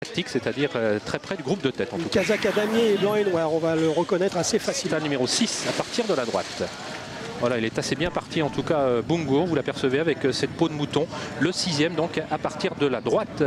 tactique, c'est-à-dire très près du groupe de tête. En tout cas. Kazakh à damier et blanc et noir, on va le reconnaître assez facilement. C'est un numéro 6 à partir de la droite. Voilà, il est assez bien parti en tout cas Bungur, vous l'apercevez avec cette peau de mouton. Le 6e donc à partir de la droite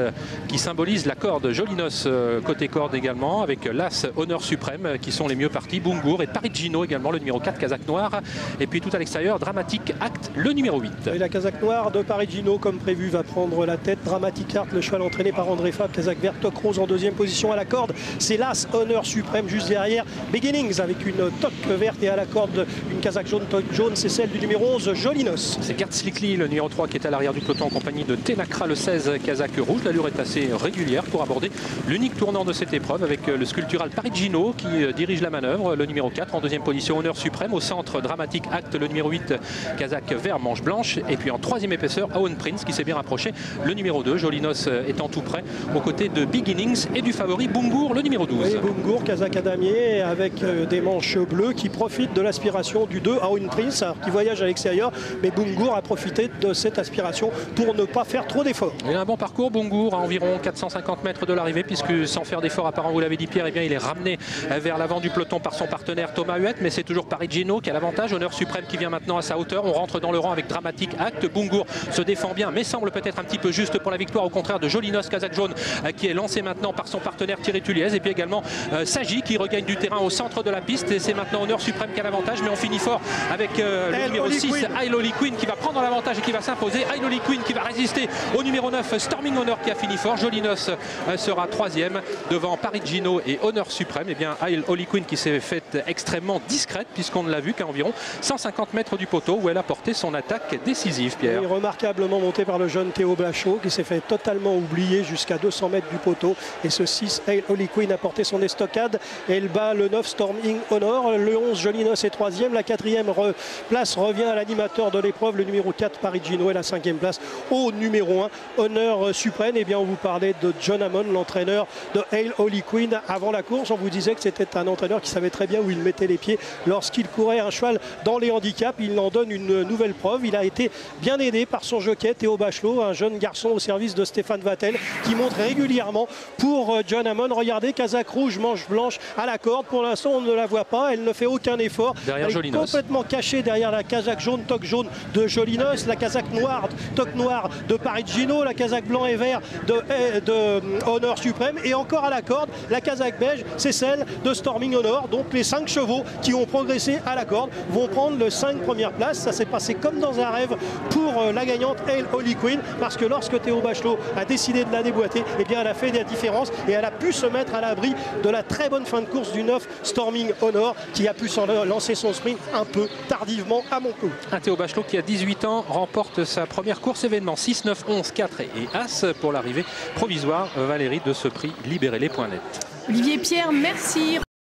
qui symbolise la corde. Jolinos côté corde également avec l'As Honneur Suprême qui sont les mieux partis. Bungur et Parigino également le numéro 4 Kazakh Noir. Et puis tout à l'extérieur Dramatic Act le numéro 8. Et la Kazakh Noire de Parigino comme prévu va prendre la tête. Dramatic Act, le cheval entraîné par André Fab. Kazakh Vert, Toc Rose en deuxième position à la corde. C'est l'As Honneur Suprême juste derrière. Beginnings avec une toque verte et à la corde une Kazakh jaune, toque jaune. C'est celle du numéro 11, Jolinos. C'est Gerd Slikli, le numéro 3, qui est à l'arrière du peloton en compagnie de Tenakra, le 16, Kazakh rouge. L'allure est assez régulière pour aborder l'unique tournant de cette épreuve avec le sculptural Parigino qui dirige la manœuvre. Le numéro 4 en deuxième position, Honneur Suprême. Au centre, Dramatic Act, le numéro 8, Kazakh Vert, manche blanche. Et puis en troisième épaisseur, Owen Prince qui s'est bien rapproché. Le numéro 2, Jolinos étant tout près, aux côtés de Beginnings et du favori Bungur, le numéro 12. Et Bungur, Kazakh à damier avec des manches bleues qui profitent de l'aspiration du 2, Owen Prince, qui voyage à l'extérieur, mais Bungur a profité de cette aspiration pour ne pas faire trop d'efforts. Il a un bon parcours, Bungur, à environ 450 mètres de l'arrivée, puisque sans faire d'efforts apparent, vous l'avez dit Pierre, eh bien, il est ramené vers l'avant du peloton par son partenaire Thomas Huet, mais c'est toujours Parigino qui a l'avantage. Honneur Suprême qui vient maintenant à sa hauteur. On rentre dans le rang avec Dramatic Act. Bungur se défend bien, mais semble peut-être un petit peu juste pour la victoire, au contraire de Jolinos, Kazakh jaune, qui est lancé maintenant par son partenaire Thierry Tulliez, et puis également Saji qui regagne du terrain au centre de la piste, et c'est maintenant Honneur Suprême qui a l'avantage, mais on finit fort avec le numéro 6, Ail Holy Queen qui va prendre l'avantage et qui va s'imposer. Ail Holy Queen qui va résister au numéro 9, Storming Honor qui a fini fort. Jolinos sera troisième devant Parigino et Honneur Suprême. Et bien Ail Holy Queen qui s'est faite extrêmement discrète puisqu'on ne l'a vu qu'à environ 150 mètres du poteau où elle a porté son attaque décisive, Pierre. Et remarquablement monté par le jeune Théo Blachot qui s'est fait totalement oublier jusqu'à 200 mètres du poteau. Et ce 6, Ail Holy Queen a porté son estocade. Elle bat le 9, Storming Honor. Le 11, Jolinos est troisième. La quatrième place revient à l'animateur de l'épreuve, le numéro 4 Parigino, et la cinquième place au numéro 1 Honneur Suprême. Et bien on vous parlait de John Hammond, l'entraîneur de Ail Holy Queen avant la course. On vous disait que c'était un entraîneur qui savait très bien où il mettait les pieds lorsqu'il courait un cheval dans les handicaps. Il en donne une nouvelle preuve. Il a été bien aidé par son jockey Théo Bachelot, un jeune garçon au service de Stéphane Vattel qui monte régulièrement pour John Hammond. Regardez, Kazakh rouge, manche blanche à la corde. Pour l'instant on ne la voit pas, elle ne fait aucun effort. Derrière elle est Jolinos, complètement cachée derrière la Kazakh jaune, toque jaune de Jolinos, la Kazakh noire, toque noire de Parigino, la Kazakh blanc et vert de Honneur Suprême, et encore à la corde, la Kazakh beige, c'est celle de Storming Honor. Donc les 5 chevaux qui ont progressé à la corde vont prendre le 5 premières places. Ça s'est passé comme dans un rêve pour la gagnante Ail Holy Queen, parce que lorsque Théo Bachelot a décidé de la déboîter, eh bien elle a fait la différence et elle a pu se mettre à l'abri de la très bonne fin de course du 9 Storming Honor qui a pu lancer son sprint un peu tardivement à mon coup. Un Théo Bachelot qui a 18 ans remporte sa première course événement 6, 9, 11, 4 et As pour l'arrivée provisoire, Valérie, de ce prix Libérez-les.net. Olivier Pierre, merci.